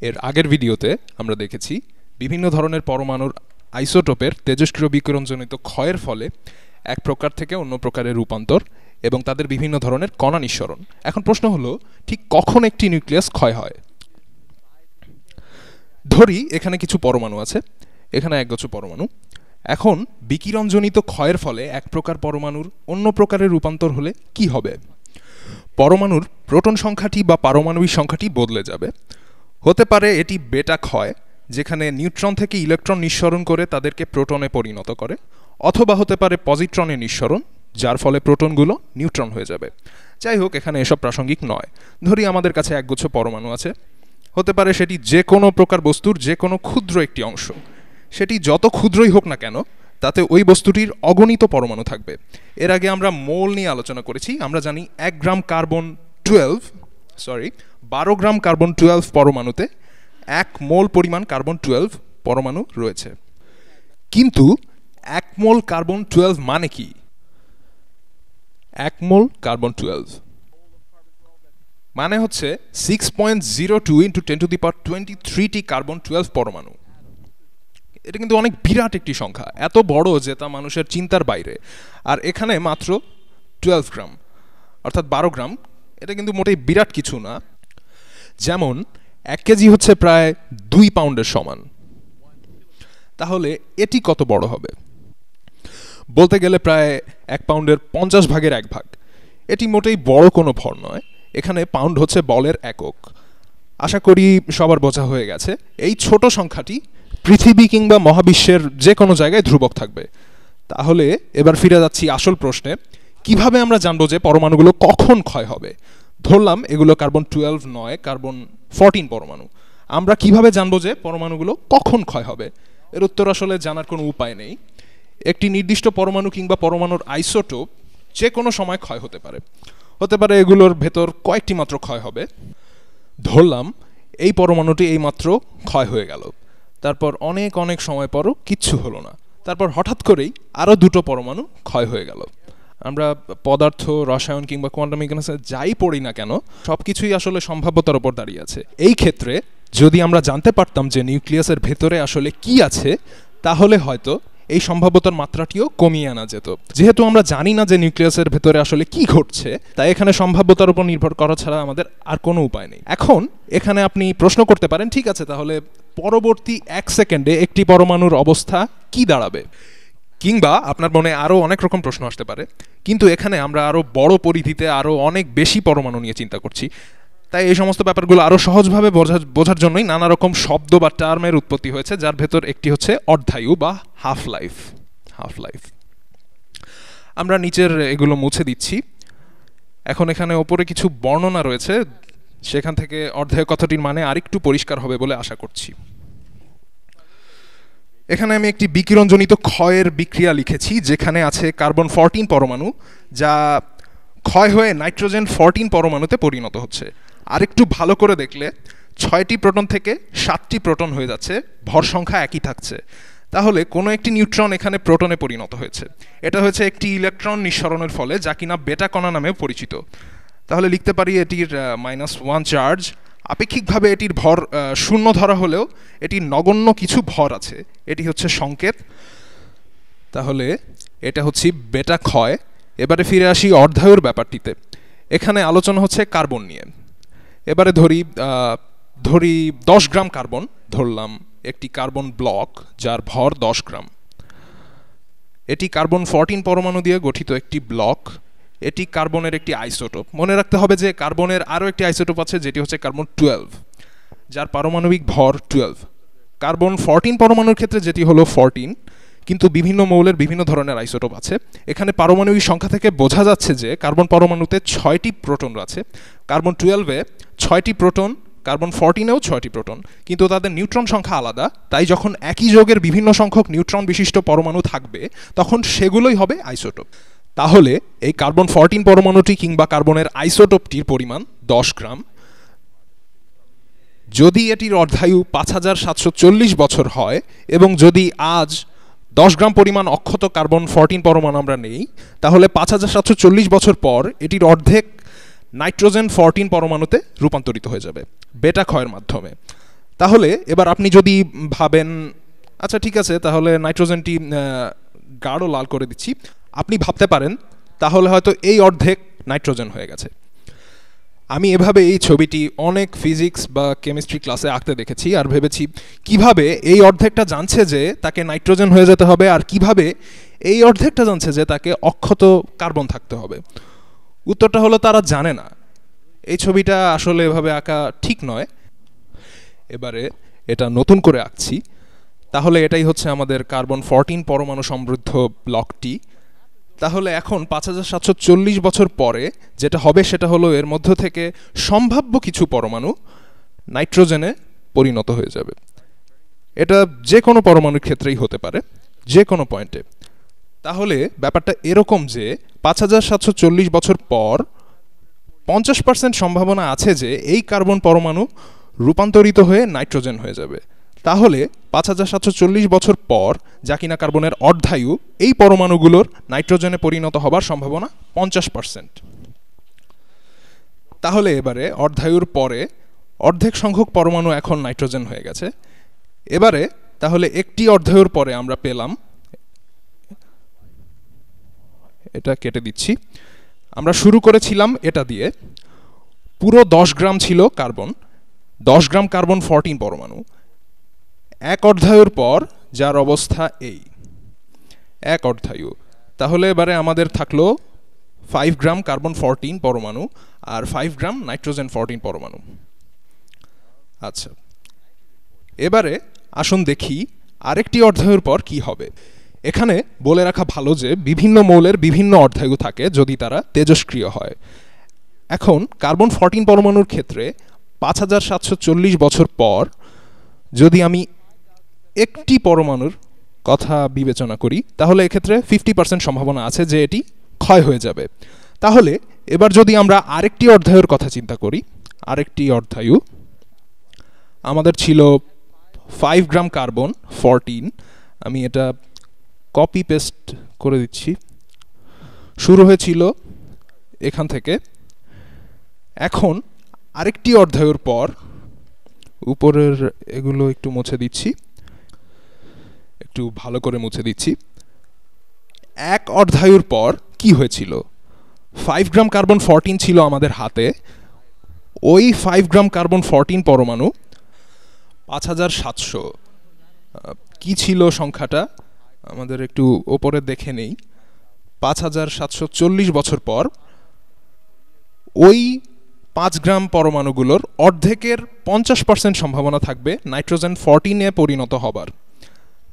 এর আগের ভিডিওতে আমরা দেখেছি বিভিন্ন ধরনের পরমাণুর আইসোটোপের তেজস্ক্রিয় বিকিরণজনিত ক্ষয়ের ফলে এক প্রকার থেকে অন্য প্রকারের রূপান্তর এবং তাদের বিভিন্ন ধরনের কণা নিঃসরণ। এখন প্রশ্ন হলো, ঠিক কখন একটি নিউক্লিয়াস ক্ষয় হয়? ধরি এখানে কিছু পরমাণু আছে, এখানে একগুচ্ছ পরমাণু। এখন বিকিরণজনিত ক্ষয়ের ফলে এক প্রকার পরমাণুর অন্য প্রকারের রূপান্তর হলে কি হবে? পরমাণুর প্রোটন সংখ্যাটি বা পারমাণবিক সংখ্যাটি বদলে যাবে। হতে পারে এটি বেটা ক্ষয়, যেখানে নিউট্রন থেকে ইলেকট্রন নিঃসরণ করে তাদেরকে প্রোটনে পরিণত করে, অথবা হতে পারে পজিট্রনের নিঃসরণ, যার ফলে প্রোটনগুলো নিউট্রন হয়ে যাবে। যাই হোক, এখানে এসব প্রাসঙ্গিক নয়। ধরি আমাদের কাছে একগুচ্ছ পরমাণু আছে, হতে পারে সেটি যে কোনো প্রকার বস্তুর যে কোনো ক্ষুদ্র একটি অংশ। সেটি যত ক্ষুদ্রই হোক না কেন, তাতে ওই বস্তুটির অগণিত পরমাণু থাকবে। এর আগে আমরা মোল নিয়ে আলোচনা করেছি। আমরা জানি 1 গ্রাম কার্বন 12 গ্রাম কার্বন 12 পরমাণুতে 1 মোল পরিমাণ কার্বন 12 পরমাণু রয়েছে। কিন্তু 1 মোল কার্বন 12 মানে কি? 1 মোল কার্বন 12 মানে হচ্ছে 6.02 × 10⁻23টি কার্বন 12 পরমাণু। এটা কিন্তু অনেক বিরাট একটি সংখ্যা, এত বড় যে তা মানুষের চিন্তার বাইরে। আর এখানে মাত্র 12 গ্রাম অর্থাৎ 12 গ্রাম, এটা কিন্তু মোটেই বিরাট কিছু না। যেমন 1 কেজি হচ্ছে প্রায় 2 পাউন্ডের সমান। তাহলে এটি কত বড় হবে? বলতে গেলে প্রায় 1 পাউন্ডের 50 ভাগের 1 ভাগ। এটি মোটেই বড় কোনো ভর নয়। এখানে পাউন্ড হচ্ছে বলের একক। আশা করি সবার বোঝা হয়ে গেছে। এই ছোট সংখ্যাটি পৃথিবী কিংবা মহাবিশ্বের যে কোনো জায়গায় ধ্রুবক থাকবে। তাহলে এবার ফিরে যাচ্ছি আসল প্রশ্নে, কিভাবে আমরা জানবো যে পরমাণুগুলো কখন ক্ষয় হবে? ধরলাম এগুলো কার্বন 12 নয়, কার্বন 14 পরমাণু। আমরা কিভাবে জানবো যে পরমাণুগুলো কখন ক্ষয় হবে? এর উত্তর আসলে জানার কোনো উপায় নেই। একটি নির্দিষ্ট পরমাণু কিংবা পরমাণুর আইসোটোপ যে কোনো সময় ক্ষয় হতে পারে। হতে পারে এগুলোর ভেতর কয়েকটি মাত্র ক্ষয় হবে। ধরলাম এই পরমাণুটি এইমাত্র ক্ষয় হয়ে গেল, তারপর অনেক অনেক সময় পরও কিচ্ছু হলো না, তারপর হঠাৎ করেই আরও 2টো পরমাণু ক্ষয় হয়ে গেল। আমরা পদার্থ, রসায়ন কিংবা কোয়ান্টাম মেকানিক্সে যাই পড়ি না কেন, সব কিছুই আসলে সম্ভাব্যতার উপর দাঁড়িয়ে আছে। এই ক্ষেত্রে যদি আমরা জানতে পারতাম যে নিউক্লিয়াসের ভেতরে আসলে কি আছে, তাহলে হয়তো এই সম্ভাব্যতার মাত্রাটিও কমিয়ে আনা যেত। যেহেতু আমরা জানি না যে নিউক্লিয়াসের ভেতরে আসলে কি ঘটছে, তাই এখানে সম্ভাব্যতার উপর নির্ভর করা ছাড়া আমাদের আর কোনো উপায় নেই। এখন এখানে আপনি প্রশ্ন করতে পারেন, ঠিক আছে, তাহলে পরবর্তী 1 সেকেন্ডে একটি পরমাণুর অবস্থা কি দাঁড়াবে? কিংবা আপনার মনে আরও অনেক রকম প্রশ্ন আসতে পারে, কিন্তু এখানে আমরা আরও বড় পরিধিতে আরও অনেক বেশি পরমাণু নিয়ে চিন্তা করছি। তাই এই সমস্ত ব্যাপারগুলো আরও সহজভাবে বোঝার জন্যই নানা রকম শব্দ বা টার্মের উৎপত্তি হয়েছে, যার ভেতর একটি হচ্ছে অর্ধায়ু বা হাফ লাইফ। আমরা নিচের এগুলো মুছে দিচ্ছি। এখন এখানে ওপরে কিছু বর্ণনা রয়েছে, সেখান থেকে অর্ধায়ু কথাটির মানে আরেকটু পরিষ্কার হবে বলে আশা করছি। এখানে আমি একটি বিকিরণজনিত ক্ষয়ের বিক্রিয়া লিখেছি, যেখানে আছে কার্বন 14 পরমাণু, যা ক্ষয় হয়ে নাইট্রোজেন 14 পরমাণুতে পরিণত হচ্ছে। আরেকটু ভালো করে দেখলে 6টি প্রোটন থেকে 7টি প্রোটন হয়ে যাচ্ছে, ভর সংখ্যা একই থাকছে। তাহলে কোনো একটি নিউট্রন এখানে প্রোটনে পরিণত হয়েছে। এটা হয়েছে একটি ইলেকট্রন নিঃসরণের ফলে, যা কিনা বেটা কণা নামেও পরিচিত। তাহলে লিখতে পারি এটির -1 চার্জ। আপেক্ষিকভাবে এটির ভর 0 ধরা হলেও এটির নগণ্য কিছু ভর আছে, এটি হচ্ছে সংকেত। তাহলে এটা হচ্ছে বেটা ক্ষয়। এবারে ফিরে আসি অর্ধায়ুর ব্যাপারটিতে। এখানে আলোচনা হচ্ছে কার্বন নিয়ে। এবারে ধরি 10 গ্রাম কার্বন ধরলাম, একটি কার্বন ব্লক যার ভর 10 গ্রাম। এটি কার্বন 14 পরমাণু দিয়ে গঠিত একটি ব্লক। এটি কার্বনের একটি আইসোটোপ। মনে রাখতে হবে যে কার্বনের আরও একটি আইসোটোপ আছে, যেটি হচ্ছে কার্বন 12, যার পারমাণবিক ভর 12। কার্বন 14 পরমাণুর ক্ষেত্রে যেটি হলো 14, কিন্তু বিভিন্ন মৌলের বিভিন্ন ধরনের আইসোটোপ আছে। এখানে পারমাণবিক সংখ্যা থেকে বোঝা যাচ্ছে যে কার্বন পরমাণুতে 6টি প্রোটন আছে। কার্বন 12-এ 6টি প্রোটন, কার্বন 14-এও 6টি প্রোটন, কিন্তু তাদের নিউট্রন সংখ্যা আলাদা। তাই যখন একই যৌগের বিভিন্ন সংখ্যক নিউট্রন বিশিষ্ট পরমাণু থাকবে, তখন সেগুলোই হবে আইসোটোপ। তাহলে এই কার্বন 14 পরমাণুটি কিংবা কার্বনের আইসোটোপটির পরিমাণ 10 গ্রাম। যদি এটির অর্ধায়ু 5740 বছর হয়, এবং যদি আজ 10 গ্রাম পরিমাণ অক্ষত কার্বন 14 পরমাণু আমরা নেই, তাহলে 5740 বছর পর এটির অর্ধেক নাইট্রোজেন 14 পরমাণুতে রূপান্তরিত হয়ে যাবে বেটা ক্ষয়ের মাধ্যমে। তাহলে এবার আপনি যদি ভাবেন আচ্ছা ঠিক আছে, তাহলে নাইট্রোজেনটি গাঢ় লাল করে দিচ্ছি, আপনি ভাবতে পারেন তাহলে হয়তো এই অর্ধেক নাইট্রোজেন হয়ে গেছে। আমি এভাবে এই ছবিটি অনেক ফিজিক্স বা কেমিস্ট্রি ক্লাসে আঁকতে দেখেছি আর ভেবেছি কিভাবে এই অর্ধেকটা জানছে যে তাকে নাইট্রোজেন হয়ে যেতে হবে আর কিভাবে এই অর্ধেকটা জানছে যে তাকে অক্ষত কার্বন থাকতে হবে। উত্তরটা হলো তারা জানে না। এই ছবিটা আসলে এভাবে আঁকা ঠিক নয়। এবারে এটা নতুন করে আঁকছি। তাহলে এটাই হচ্ছে আমাদের কার্বন 14 পরমাণু সমৃদ্ধ ব্লকটি। তাহলে এখন 5740 বছর পরে যেটা হবে সেটা হলো এর মধ্য থেকে সম্ভাব্য কিছু পরমাণু নাইট্রোজেনে পরিণত হয়ে যাবে। এটা যে কোনো পরমাণুর ক্ষেত্রেই হতে পারে, যে কোনো পয়েন্টে। তাহলে ব্যাপারটা এরকম যে 5740 বছর পর 50% সম্ভাবনা আছে যে এই কার্বন পরমাণু রূপান্তরিত হয়ে নাইট্রোজেন হয়ে যাবে। তাহলে 5740 বছর পর যা কিনা কার্বনের অর্ধায়ু, এই পরমাণুগুলোর নাইট্রোজেনে পরিণত হবার সম্ভাবনা 50%। তাহলে এবারে অর্ধায়ুর পরে অর্ধেক সংখ্যক পরমাণু এখন নাইট্রোজেন হয়ে গেছে। এবারে তাহলে একটি অর্ধায়ুর পরে আমরা পেলাম, এটা কেটে দিচ্ছি, আমরা শুরু করেছিলাম এটা দিয়ে, পুরো 10 গ্রাম ছিল কার্বন, 10 গ্রাম কার্বন 14 পরমাণু। এক অর্ধায়ুর পর যার অবস্থা এই, এক অর্ধায়ু। তাহলে এবারে আমাদের থাকলো 5 গ্রাম কার্বন 14 পরমাণু আর 5 গ্রাম নাইট্রোজেন 14 পরমাণু। আচ্ছা, এবারে আসুন দেখি আরেকটি অর্ধায়ুর পর কি হবে। এখানে বলে রাখা ভালো যে বিভিন্ন মৌলের বিভিন্ন অর্ধায়ু থাকে যদি তারা তেজস্ক্রিয় হয়। এখন কার্বন 14 পরমাণুর ক্ষেত্রে 5740 বছর পর যদি আমি একটি পরমাণুর কথা বিবেচনা করি তাহলে এক্ষেত্রে 50% সম্ভাবনা আছে যে এটি ক্ষয় হয়ে যাবে। তাহলে এবার যদি আমরা আরেকটি অর্ধায়ুর কথা চিন্তা করি, আরেকটি অর্ধায়ু আমাদের ছিল 5 গ্রাম কার্বন 14, আমি এটা কপি পেস্ট করে দিচ্ছি, শুরু হয়েছিল এখান থেকে। এখন আরেকটি অর্ধায়ুর পর, উপরের এগুলো একটু মুছে দিচ্ছি, একটু ভালো করে মুছে দিচ্ছি, এক অর্ধায়ুর পর কি হয়েছিল, 5 গ্রাম কার্বন 14 ছিল আমাদের হাতে, ওই 5 গ্রাম কার্বন 14 পরমাণু 5700, কি ছিল সংখ্যাটা আমাদের একটু ওপরে দেখে নেই, 5740 বছর পর ওই 5 গ্রাম পরমাণুগুলোর অর্ধেকের 50% সম্ভাবনা থাকবে নাইট্রোজেন 14-এ পরিণত হবার।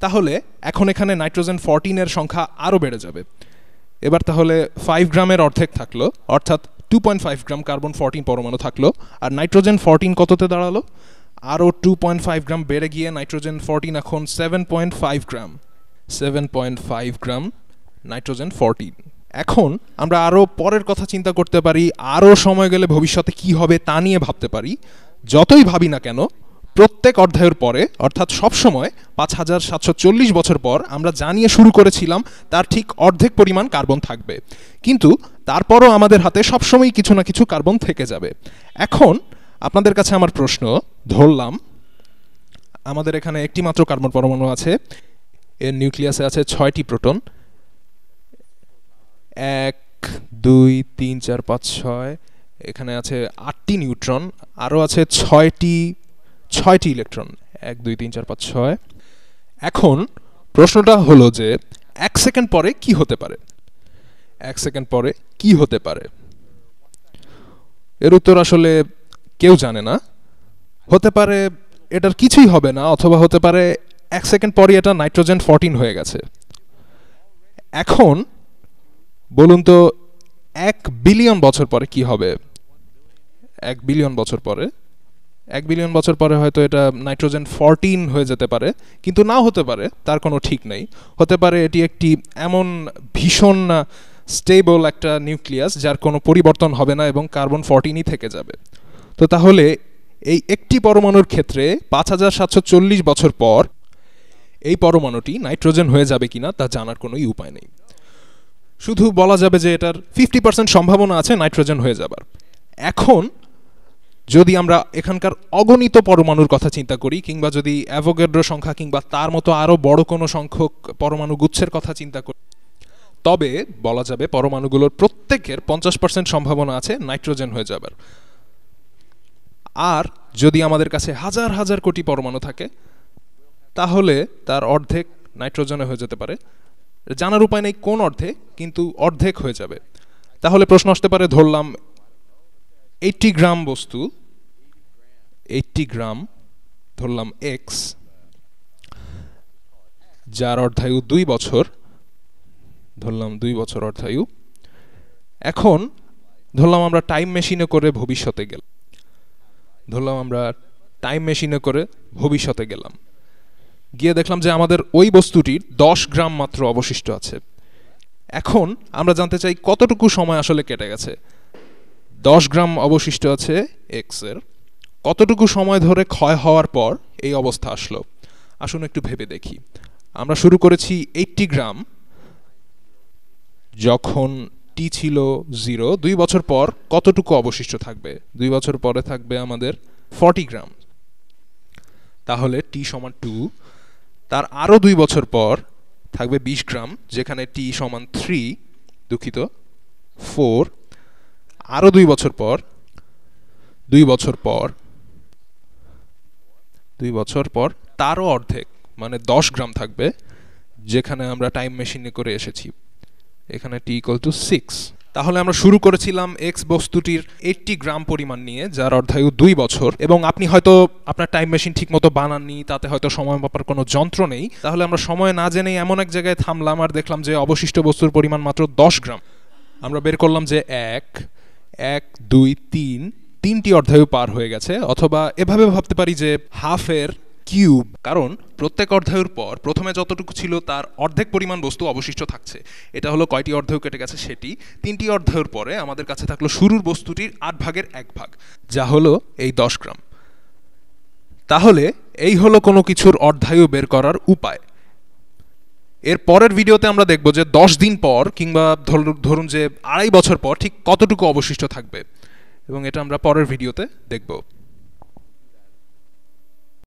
তাহলে এখন এখানে নাইট্রোজেন 14-এর সংখ্যা আরও বেড়ে যাবে। এবার তাহলে 5 গ্রামের অর্ধেক থাকলো, অর্থাৎ 2.5 গ্রাম কার্বন 14 পরমাণু থাকলো, আর নাইট্রোজেন 14 কততে দাঁড়ালো, আরও 2.5 গ্রাম বেড়ে গিয়ে নাইট্রোজেন 14 এখন 7.5 গ্রাম, 7.5 গ্রাম নাইট্রোজেন 14। এখন আমরা আরও পরের কথা চিন্তা করতে পারি, আরও সময় গেলে ভবিষ্যতে কি হবে তা নিয়ে ভাবতে পারি। যতই ভাবি না কেন প্রত্যেক অর্ধায়ুর পরে, অর্থাৎ সবসময় 5740 বছর পর আমরা যা নিয়ে শুরু করেছিলাম তার ঠিক অর্ধেক পরিমাণ কার্বন থাকবে, কিন্তু তারপরও আমাদের হাতে সবসময় কিছু না কিছু কার্বন থেকে যাবে। এখন আপনাদের কাছে আমার প্রশ্ন, ধরলাম আমাদের এখানে একটি মাত্র কার্বন পরমাণু আছে, এর নিউক্লিয়াসে আছে 6টি প্রোটন, 1 2 3 4 5 6, এখানে আছে 8টি নিউট্রন, আরও আছে 6টি ইলেকট্রন, 1 2 3 4 5 6। এখন প্রশ্নটা হলো যে 1 সেকেন্ড পরে কি হতে পারে, 1 সেকেন্ড পরে কি হতে পারে? এর উত্তর আসলে কেউ জানে না। হতে পারে এটার কিছুই হবে না, অথবা হতে পারে 1 সেকেন্ড পরে এটা নাইট্রোজেন 14 হয়ে গেছে। এখন বলুন তো 1 বিলিয়ন বছর পরে কি হবে? 1 বিলিয়ন বছর পরে, 1 বিলিয়ন বছর পরে হয়তো এটা নাইট্রোজেন 14 হয়ে যেতে পারে, কিন্তু নাও হতে পারে, তার কোনো ঠিক নেই। হতে পারে এটি একটি এমন ভীষণ স্টেবল একটা নিউক্লিয়াস যার কোনো পরিবর্তন হবে না এবং কার্বন 14ই থেকে যাবে। তো তাহলে এই একটি পরমাণুর ক্ষেত্রে 5740 বছর পর এই পরমাণুটি নাইট্রোজেন হয়ে যাবে কিনা তা জানার কোনোই উপায় নেই। শুধু বলা যাবে যে এটার 50% সম্ভাবনা আছে নাইট্রোজেন হয়ে যাবার। এখন যদি আমরা এখানকার অগণিত পরমাণুর কথা চিন্তা করি কিংবা যদি অ্যাভোগাড্রো সংখ্যা কিংবা তার মতো আরও বড় কোনো সংখ্যক পরমাণু গুচ্ছের কথা চিন্তা করি, তবে বলা যাবে পরমাণুগুলোর প্রত্যেকের 50% সম্ভাবনা আছে নাইট্রোজেন হয়ে যাবার। আর যদি আমাদের কাছে হাজার হাজার কোটি পরমাণু থাকে তাহলে তার অর্ধেক নাইট্রোজেনে হয়ে যেতে পারে। জানার উপায় নেই কোন অর্ধেক, কিন্তু অর্ধেক হয়ে যাবে। তাহলে প্রশ্ন আসতে পারে, ধরলাম 80 গ্রাম বস্তু, 80 গ্রাম ধরলাম এক্স, যার অর্ধায়ু 2 বছর, ধরলাম 2 বছর অর্ধায়ু। এখন ধরলাম আমরা টাইম মেশিনে করে ভবিষ্যতে গেলাম, ধরলাম আমরা টাইম মেশিনে করে ভবিষ্যতে গেলাম, গিয়ে দেখলাম যে আমাদের ওই বস্তুটির 10 গ্রাম মাত্র অবশিষ্ট আছে। এখন আমরা জানতে চাই কতটুকু সময় আসলে কেটে গেছে। 10 গ্রাম অবশিষ্ট আছে এক্স এর, কতটুকু সময় ধরে ক্ষয় হওয়ার পর এই অবস্থা আসলো। আসুন একটু ভেবে দেখি। আমরা শুরু করেছি 80 গ্রাম, যখন টি ছিল 0। 2 বছর পর কতটুকু অবশিষ্ট থাকবে? 2 বছর পরে থাকবে আমাদের 40 গ্রাম, তাহলে টি সমান 2। তার আরও 2 বছর পর থাকবে 20 গ্রাম, যেখানে টি সমান 3, দুঃখিত 4। আরও 2 বছর পর, 2 বছর পর, 2 বছর পর তারও অর্ধেক মানে 10 গ্রাম থাকবে, যেখানে আমরা টাইম মেশিনে করে এসেছি। এখানে টি ইকুয়াল টু 6। তাহলে আমরা শুরু করেছিলাম এক্স বস্তুটির 80 গ্রাম পরিমাণ নিয়ে, যার অর্ধায়ু 2 বছর, এবং আপনি হয়তো আপনার টাইম মেশিন ঠিকমতো বানাননি, তাতে হয়তো সময় মাপার কোনো যন্ত্র নেই। তাহলে আমরা সময় না জেনেই এমন এক জায়গায় থামলাম আর দেখলাম যে অবশিষ্ট বস্তুর পরিমাণ মাত্র 10 গ্রাম। আমরা বের করলাম যে 1, 2, 3, 3টি অর্ধায়ু পার হয়ে গেছে। অথবা এভাবে ভাবতে পারি যে হাফের কিউব, কারণ প্রত্যেক অর্ধায়ুর পর প্রথমে যতটুকু ছিল তার অর্ধেক পরিমাণ বস্তু অবশিষ্ট থাকছে। এটা হলো কয়টি অর্ধায়ু কেটে গেছে সেটি। 3টি অর্ধায়ুর পরে আমাদের কাছে থাকলো শুরুর বস্তুটির 8 ভাগের 1 ভাগ, যা হলো এই 10 গ্রাম। তাহলে এই হলো কোনো কিছুর অর্ধায়ু বের করার উপায়। এর পরের ভিডিওতে আমরা দেখব যে 10 দিন পর কিংবা ধরুন যে 2.5 বছর পর ঠিক কতটুকু অবশিষ্ট থাকবে, এবং এটা আমরা পরের ভিডিওতে দেখব।